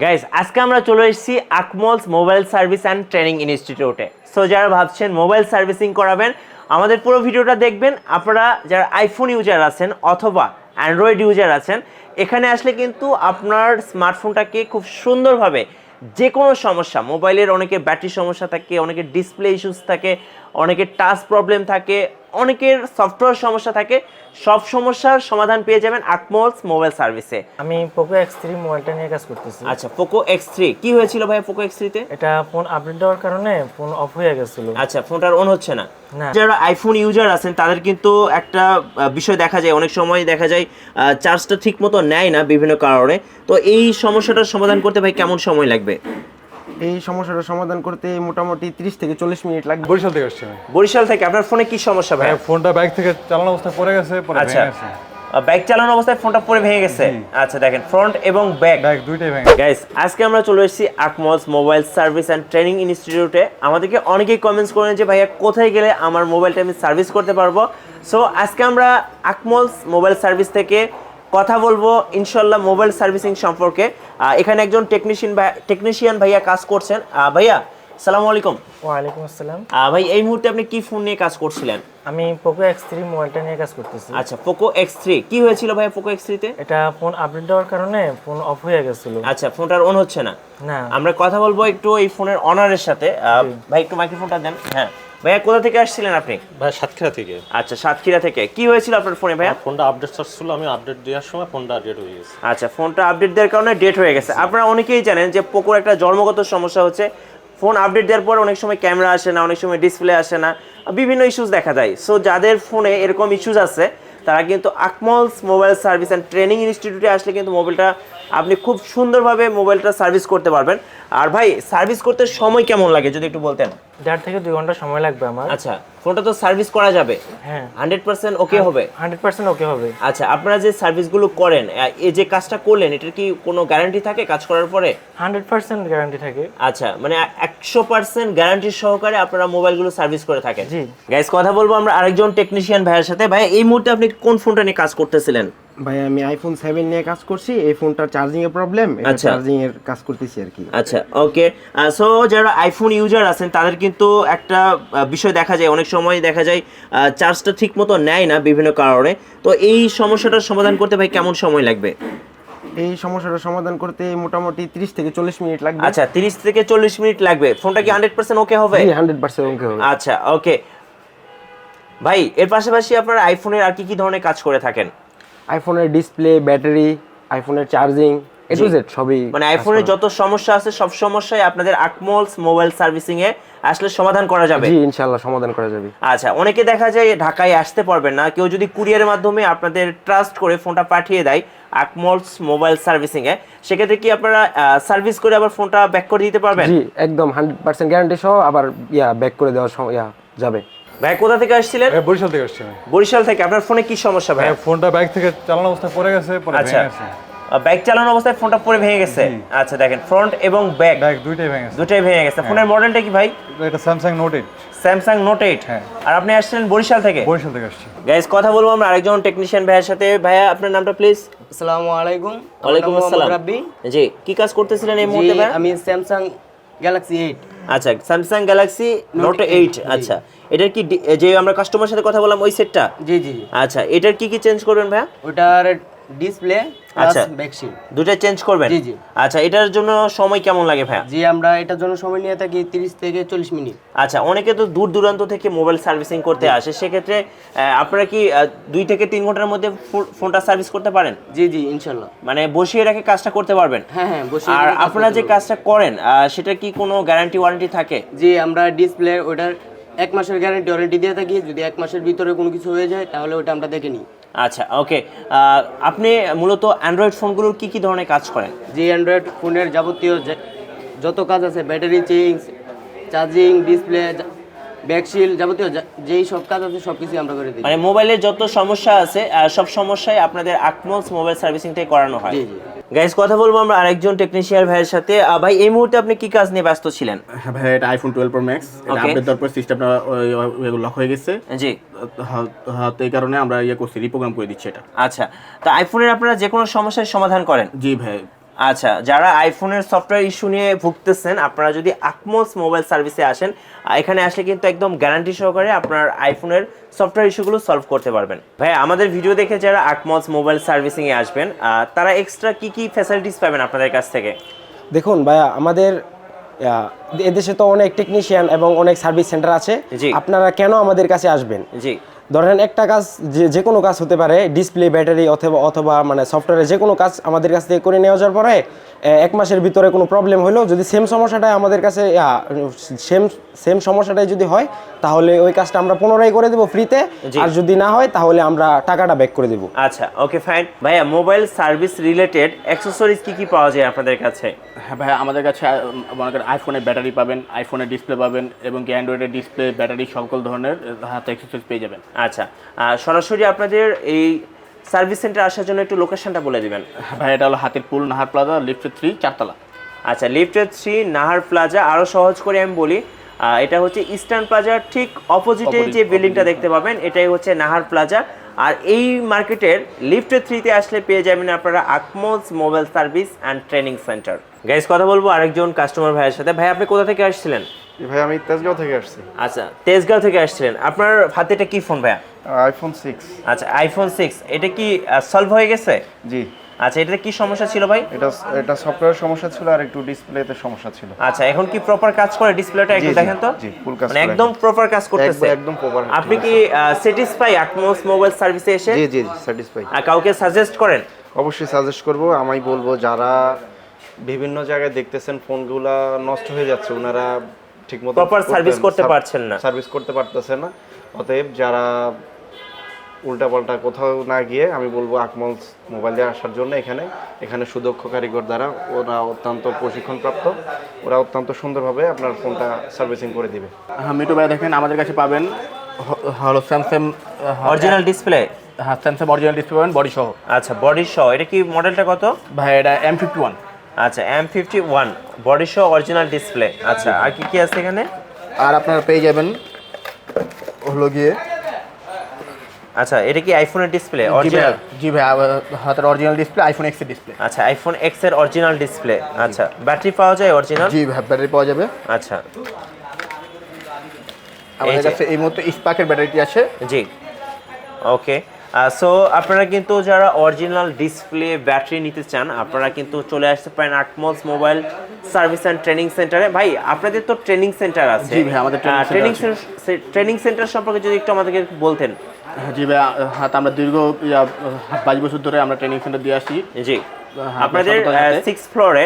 Guys আজকে আমরা চলে এসেছি Akmals mobile service and training ইনস্টিটিউটে। সো যারা ভাবছেন মোবাইল সার্ভিসিং করাবেন, আমাদের পুরো ভিডিওটা দেখবেন। আপনারা যারা আইফোন ইউজার আছেন অথবা অ্যান্ড্রয়েড ইউজার আছেন, এখানে আসলে কিন্তু আপনার স্মার্টফোনটাকে খুব সুন্দরভাবে যে কোনো সমস্যা, মোবাইলের অনেকের ব্যাটারি সমস্যা থাকে, অনেকের ডিসপ্লে ইস্যুস থাকে, অনেকের টাচ প্রবলেম থাকে, অনেকের সফটওয়্যার সমস্যা থাকে, সব সমস্যার সমাধান পেয়ে যাবেন আকমলস মোবাইল সার্ভিসে। আমি পোকো X3 মোবাইলটা নিয়ে কাজ করতেছি। আচ্ছা, পোকো X3 কি হয়েছিল ভাই? পোকো X3 তে এটা ফোন আপডেট দেওয়ার কারণে ফোন অফ হয়ে গেছিল। আচ্ছা, ফোনটার অন হচ্ছে না। না। যারা আইফোন ইউজার আছেন তাদের কিন্তু একটা বিষয় দেখা যায়, অনেক সময় দেখা যায় চার্জটা ঠিক মতো নেয় না বিভিন্ন কারণে। তো এই সমস্যাটার সমাধান করতে ভাই কেমন সময় লাগবে? এই সমস্যাটা সমাধান করতে মোটামুটি 30 থেকে 40 মিনিট লাগবে। বরিশাল থেকে আসছি আমি। বরিশাল থেকে। আপনার ফোনে কি সমস্যা ভাই? ফোনটা বাইক থেকে চালানো অবস্থায় পড়ে গেছে, পরে আচ্ছা, ভেঙে গেছে। বাইক চালানোর অবস্থায় ফোনটা পড়ে ভেঙে গেছে। আচ্ছা, দেখেন ফ্রন্ট এবং ব্যাক দুইটাই ভেঙে। গাইস আজকে আমরা চলে এসেছি Akmals mobile service and training ইনস্টিটিউটে। আমাদেরকে অনেকেই কমেন্টস করেন যে ভাইয়া কোথায় গেলে আমার মোবাইলটা আমি সার্ভিস করতে পারবো। সো আজকে আমরা আকমলস মোবাইল সার্ভিস থেকে কথা বলবো ইনশাল্লাহ মোবাইল সার্ভিসিং সম্পর্কে। এখানে একজন টেকনিশিয়ান ভাইয়া কাজ করছেন। ভাইয়া আসসালামু আলাইকুম। ওয়ালাইকুম আসসালাম। ভাই এই মুহূর্তে আপনি কি ফোন নিয়ে কাজ করছিলেন? আমি পোকো X3 মোবাইলটা নিয়ে কাজ করতেছি। আচ্ছা, পোকো X3 কি হয়েছিল ভাইয়া পোকো X3 তে? এটা ফোন আপডেট দেওয়ার কারণে ফোন অফ হয়ে গেছিল। আচ্ছা, ফোনটার অন হচ্ছে না। না। আমরা কথা বলবো একটু এই ফোনের অনারের সাথে। ভাই একটু মাইক্রোফোনটা দেন। হ্যাঁ ভাইয়া, কোথা থেকে আসছিলেন আপনি? ভাই সাতক্ষীরা থেকে। আচ্ছা, সাতক্ষীরা থেকে। কি হয়েছিল আপনার ফোনে ভাইয়া? ফোনটা আপডেট চাচ্ছিল, আমি আপডেট দেওয়ার সময় ফোনটা ডেট হয়ে গেছে। আচ্ছা, ফোনটা আপডেট দেওয়ার কারণে ডেট হয়ে গেছে। আপনারা অনেকেই জানেন যে পোকোর একটা জন্মগত সমস্যা হচ্ছে, ফোন আপডেট দেওয়ার পর অনেক সময় ক্যামেরা আসে না, অনেক সময় ডিসপ্লে আসে না, বিভিন্ন ইস্যুস দেখা যায়। সো যাদের ফোনে এরকম ইস্যুস আছে তারা কিন্তু Akmals mobile service and training ইনস্টিটিউটে আসলে কিন্তু মোবাইলটা আপনি খুব সুন্দরভাবে মোবাইলটা সার্ভিস করতে পারবেন। আর ভাই সার্ভিস করতে সময় কেমন লাগে যদি একটু বলতেন? 1.5 থেকে 2 ঘন্টা সময় লাগবে আমার। আচ্ছা, ফোনটা তো সার্ভিস করা যাবে? হ্যাঁ, 100% ওকে হবে? 100% ওকে হবে। আচ্ছা, আপনারা যে সার্ভিসগুলো করেন, এই যে কাজটা করলেন, এটার কি কোনো গ্যারান্টি থাকে কাজ করার পরে? 100% গ্যারান্টি থাকে। আচ্ছা, মানে 100% গ্যারান্টি সহকারে আপনারা মোবাইলগুলো সার্ভিস করে থাকেন। জি গাইস, কথা বলবো আমরা আরেকজন টেকনিশিয়ান ভাইয়ের সাথে। ভাই এই মুহূর্তে আপনি কোন ফোনটা নিয়ে কাজ করতেছিলেন? ভাই আমি আইফোন 7 নিয়ে কাজ করছি। এই ফোনটার চার্জিং এর প্রবলেম, এটা আচ্ছা। চার্জিং এর কাজ করতেছি আর কি। আচ্ছা, ওকে। সো যারা আইফোন ইউজার আছেন তাদের কিন্তু একটা বিষয় দেখা যায়, অনেক সময় দেখা যায় চার্জটা ঠিক মতো নেয় না বিভিন্ন কারণে। তো এই সমস্যাটার সমাধান করতে ভাই কেমন সময় লাগবে? এই সমস্যাটা সমাধান করতে মোটামুটি 30 থেকে 40 মিনিট লাগবে। আচ্ছা, 30 থেকে 40 মিনিট লাগবে। ফোনটা কি 100% ওকে হবে? জি 100% ওকে হবে। আচ্ছা, ওকে। ভাই এর পাশাপাশি আপনারা আইফোনের আর কি কি ধরনের কাজ করে থাকেন? আইফোনের ডিসপ্লে, ব্যাটারি, আইফোনের চার্জিং, এ টু জেড সবই। মানে আইফোনের যত সমস্যা আছে সব সমস্যাই আপনাদের আকমলস মোবাইল সার্ভিসিং এ আসলে সমাধান করা যাবে। জি ইনশাআল্লাহ সমাধান করা যাবে। আচ্ছা, অনেকে দেখা যায় ঢাকায় আসতে পারবেন না, কেউ যদি কুরিয়ারের মাধ্যমে আপনাদের ট্রাস্ট করে ফোনটা পাঠিয়ে দেয় আকমলস মোবাইল সার্ভিসিং এ, সেক্ষেত্রে কি আপনারা সার্ভিস করে আবার ফোনটা ব্যাক করে দিতে পারবেন? জি একদম 100% গ্যারান্টি সহ আবার ব্যাক করে দেওয়ার সময় যাবে। ভাই কোথা থেকে আসছিলেন? বরিশাল থেকে আসছি আমি। বরিশাল থেকে। আপনার ফোনে কি সমস্যা ভাই? ফোনটা বাইক থেকে চালানো অবস্থায় পড়ে গেছে, পরে আচ্ছা, ভেঙে গেছে। বাইক চালানোর অবস্থায় ফোনটা পড়ে ভেঙে গেছে। আচ্ছা, দেখেন ফ্রন্ট এবং ব্যাক দুইটাই ভেঙে গেছে। দুটাই ভেঙে গেছে। ফোনের মডেলটা কি ভাই? এটা স্যামসাং নোট 8। Samsung note 8। হ্যাঁ। আর আপনি আসছেন বরিশাল থেকে? বরিশাল থেকে আসছি। গাইস, কথা বলবো আমরা আরেকজন টেকনিশিয়ান ভাইয়ের সাথে। ভাইয়া আপনার নামটা প্লিজ? আসসালামু আলাইকুম। ওয়ালাইকুম আসসালাম। রাব্বি। জি, কি কাজ করতেছিলেন এই মুহূর্তে ভাই? আমি স্যামসাং গ্যালাক্সি 8। আচ্ছা, স্যামসাং গ্যালাক্সি নোট 8। আচ্ছা, এটার কি যে আমরা কাস্টমারের সাথে কথা বললাম ওই সেটটা? জি জি। আচ্ছা, এটার কি কি চেঞ্জ করবেন ভাইয়া? ওটার ডিসপ্লে প্লাস আচ্ছা, ব্যাকশিট দুটো চেঞ্জ করবেন? জি জি। আচ্ছা, এটার জন্য সময় কেমন লাগে ভাইয়া? জি, আমরা এটার জন্য সময় নিয়ে থাকি 30 থেকে 40 মিনিট। আচ্ছা, অনেকে তো দূর দূরান্ত থেকে মোবাইল সার্ভিসিং করতে আসে, সেক্ষেত্রে আপনারা কি 2 থেকে 3 ঘন্টার মধ্যে ফোনটা সার্ভিস করতে পারেন? জি জি ইনশাআল্লাহ। মানে বসিয়ে রেখে কাজটা করতে পারবেন? হ্যাঁ হ্যাঁ বসে। আর আপনারা যে কাজটা করেন সেটা কি কোনো গ্যারান্টি ওয়ারেন্টি থাকে? জি, আমরা ডিসপ্লে ওটার 1 মাসের গ্যারান্টি ওয়ারেন্টি দিয়ে থাকি। যদি 1 মাসের ভিতরে কোনো কিছু হয়ে যায় তাহলে ওটা আমরা দেখে নিই। আচ্ছা, ওকে। আপনি মূলত অ্যান্ড্রয়েড ফোনগুলোর কি কি ধরনের কাজ করেন? যে অ্যান্ড্রয়েড ফোনের যাবতীয় যত কাজ আছে, ব্যাটারি চেঞ্জ, চার্জিং, ডিসপ্লে, ব্যাকশিল, যাবতীয় যেই সব কাজ আছে সব কিছু আমরা করে দিই। মানে মোবাইলের যত সমস্যা আছে সব সমস্যাই আপনাদের আকমলস মোবাইল সার্ভিসিং থেকে করানো হয়? জি জি। গাইস, কথা বলবো আমরা আরেকজন টেকনিশিয়ান ভাইয়ের সাথে। ভাই এই মুহূর্তে আপনি কি কাজ নিয়ে ব্যস্ত ছিলেন? হ্যাঁ ভাই, এটা আইফোন 12 প্রো ম্যাক্স। এটা আপডেট দেওয়ার পর সিস্টেমটা লক হয়ে গেছে। জি। তো এই কারণে আমরা করছি, রিপ্রোগ্রাম করে দিচ্ছি এটা। আচ্ছা, তো আইফোনের আপনারা যে কোনো সমস্যার সমাধান করেন? জি ভাই। আচ্ছা, যারা আইফোনের সফটওয়্যার ইস্যু নিয়ে ভুগতেছেন, আপনারা যদি আকমলস মোবাইল সার্ভিসে আসেন, এখানে আসলে কিন্তু একদম গ্যারান্টি সহকারে আপনার আইফোনের সফটওয়্যার ইস্যুগুলো সলভ করতে পারবেন। ভাই, আমাদের ভিডিও দেখে যারা আকমলস মোবাইল সার্ভিসিংয়ে আসবেন, তারা এক্সট্রা কি কি ফ্যাসিলিটিস পাবেন আপনাদের কাছ থেকে? দেখুন ভাইয়া, আমাদের এদেশে তো অনেক টেকনিশিয়ান এবং অনেক সার্ভিস সেন্টার আছে। জি। আপনারা কেন আমাদের কাছে আসবেন? জি। ধরেন একটা কাজ, যে কোনো কাজ হতে পারে, ডিসপ্লে, ব্যাটারি অথবা মানে সফটওয়্যারে যে কোনো কাজ আমাদের কাছ থেকে করে নেওয়া যাওয়ার পরে 1 মাসের ভিতরে কোনো প্রবলেম হলো, যদি সেম সমস্যাটাই আমাদের কাছে সেম সমস্যাটাই যদি হয়, তাহলে ওই কাজটা আমরা পুনরায় করে দেবো ফ্রিতে। আর যদি না হয় তাহলে আমরা টাকাটা ব্যাক করে দেবো। আচ্ছা, ওকে, ফাইন। ভাইয়া, মোবাইল সার্ভিস রিলেটেড অ্যাক্সেসরিজ কি কি পাওয়া যায় আপনাদের কাছে? হ্যাঁ ভাই, আমাদের কাছে মনে করেন আইফোনের ব্যাটারি পাবেন, আইফোনের ডিসপ্লে পাবেন এবং কি অ্যান্ড্রয়েডের ডিসপ্লে, ব্যাটারি সকল ধরনের হাতে অ্যাক্সেসরিজ পেয়ে যাবেন। আচ্ছা, সরাসরি আপনাদের এই সার্ভিস সেন্টার আসার জন্য একটু লোকেশনটা বলে দিবেন। ভাই, এটা হলো হাতিরপুল নাহার প্লাজা, লিফটের 3, 4 তলা। আচ্ছা, লিফটের 3 নাহার প্লাজা। আরও সহজ করে আমি বলি, এটা হচ্ছে ইস্টার্ন প্লাজার ঠিক অপোজিটে যে বিল্ডিংটা দেখতে পাবেন, এটাই হচ্ছে নাহার প্লাজা। আর এই মার্কেটের লিফটের 3-তে আসলে পেয়ে যাবেন আপনারা Akmals mobile service and training centre. Guys, কথা বলবো আরেকজন কাস্টমার ভাইয়ের সাথে। ভাই, আপনি কোথা থেকে আসছিলেন? ভাই, আমি তেজগাঁও থেকে আসছি। আচ্ছা, তেজগাঁও থেকে আসছিলেন। আপনার হাতে এটা কি ফোন ভাইয়া? আইফোন 6। আচ্ছা, আইফোন 6। এটা কি সলভ হয়ে গেছে? জি। আচ্ছা, এটাতে কি সমস্যা ছিল ভাই? এটা সফটওয়্যার সমস্যা ছিল আর একটু ডিসপ্লেতে সমস্যা ছিল। আচ্ছা, এখন কি প্রপার কাজ করে ডিসপ্লেটা? একটু দেখেন তো। জি, ফুল কাজ মানে করে। একদম প্রপার কাজ করতেছে। একদম প্রপার। আপনি কি স্যাটিসফাই আকমলস মোবাইল সার্ভিসে এসে? জি জি, স্যাটিসফাই। কাউকে সাজেস্ট করেন? অবশ্যই সাজেস্ট করব। আমি বলবো যারা বিভিন্ন জায়গায় দেখতেছেন ফোনগুলা নষ্ট হয়ে যাচ্ছে, ওনারা ঠিকমতো প্রপার সার্ভিস করতে পারছেন না, সার্ভিস করতে পারতেছে না। অতএব যারা উল্টাপাল্টা কোথাও না গিয়ে আমি বলবো আকমলস মোবাইলে আসার জন্য। এখানে সুদক্ষ কারিগর দ্বারা, ওরা অত্যন্ত প্রশিক্ষণপ্রাপ্ত, ওরা অত্যন্ত সুন্দরভাবে আপনার ফোনটা সার্ভিসিং করে দিবে। হ্যাঁ মিটু ভাই, দেখেন আমাদের কাছে পাবেন হলো স্যামসাং অরিজিনাল ডিসপ্লে। হ্যাঁ, স্যামসাং অরিজিনাল ডিসপ্লে পাবেন বডি সহ। আচ্ছা, বডি সহ। এটা কি মডেলটা কত ভাই? এটা M51। আচ্ছা, M51 বডি সহ অরিজিনাল ডিসপ্লে। আচ্ছা, আর কি কি আছে এখানে? আর আপনারা পেয়ে যাবেন হলো গিয়ে, আচ্ছা, এটা কি আইফোনের ডিসপ্লে অরিজিনাল? জি ভাই, হাতের অরিজিনাল ডিসপ্লে, আইফোন এক্স এর ডিসপ্লে। আচ্ছা, আইফোন এক্স এর অরিজিনাল ডিসপ্লে। আচ্ছা, ব্যাটারি পাওয়া যায় অরিজিনাল? জি ভাই, ব্যাটারি পাওয়া যাবে। আচ্ছা, আমাদের কাছে এই মুহূর্তে স্পার্কের ব্যাটারিটি আছে। জি, ওকে। সো আপনারা কিন্তু যারা অরিজিনাল ডিসপ্লে ব্যাটারি নিতে চান, আপনারা কিন্তু চলে আসতে পারেন Akmals mobile service and training সেন্টারে। ভাই, আপনাদের তো ট্রেনিং সেন্টার আছে। জি ভাই, আমাদের ট্রেনিং সেন্টার সম্পর্কে যদি একটু আমাদেরকে বলতেন। জি ভাই, হাত আমরা দীর্ঘ 22 বছর ধরে আমরা ট্রেনিং সেন্টার দিয়ে আসছি। জি, আপনাদের 6th ফ্লোরে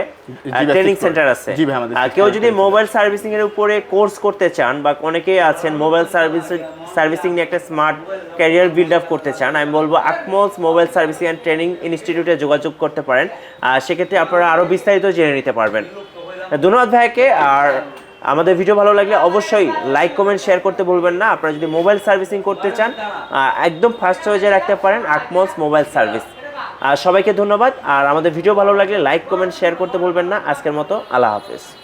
ট্রেনিং সেন্টার আছে। জি ভাই, আমাদের কেউ যদি মোবাইল সার্ভিসিং এর উপরে কোর্স করতে চান, বা অনেকেই আছেন মোবাইল সার্ভিসিং নিয়ে একটা স্মার্ট ক্যারিয়ার বিল্ড আপ করতে চান, আমি বলবো Akmals mobile servicing and training ইনস্টিটিউটে যোগাযোগ করতে পারেন। সেক্ষেত্রে আপনারা আরও বিস্তারিত জেনে নিতে পারবেন। ধন্যবাদ ভাইকে। আর আমাদের ভিডিও ভালো লাগলে অবশ্যই লাইক, কমেন্ট, শেয়ার করতে ভুলবেন না। আপনারা যদি মোবাইল সার্ভিসিং করতে চান, একদম ফার্স্ট চয়েসে রাখতে পারেন আকমলস মোবাইল সার্ভিস। সবাইকে ধন্যবাদ। আর আমাদের ভিডিও ভালো লাগলে লাইক, কমেন্ট, শেয়ার করতে ভুলবেন না। আজকের মতো আল্লাহ হাফেজ।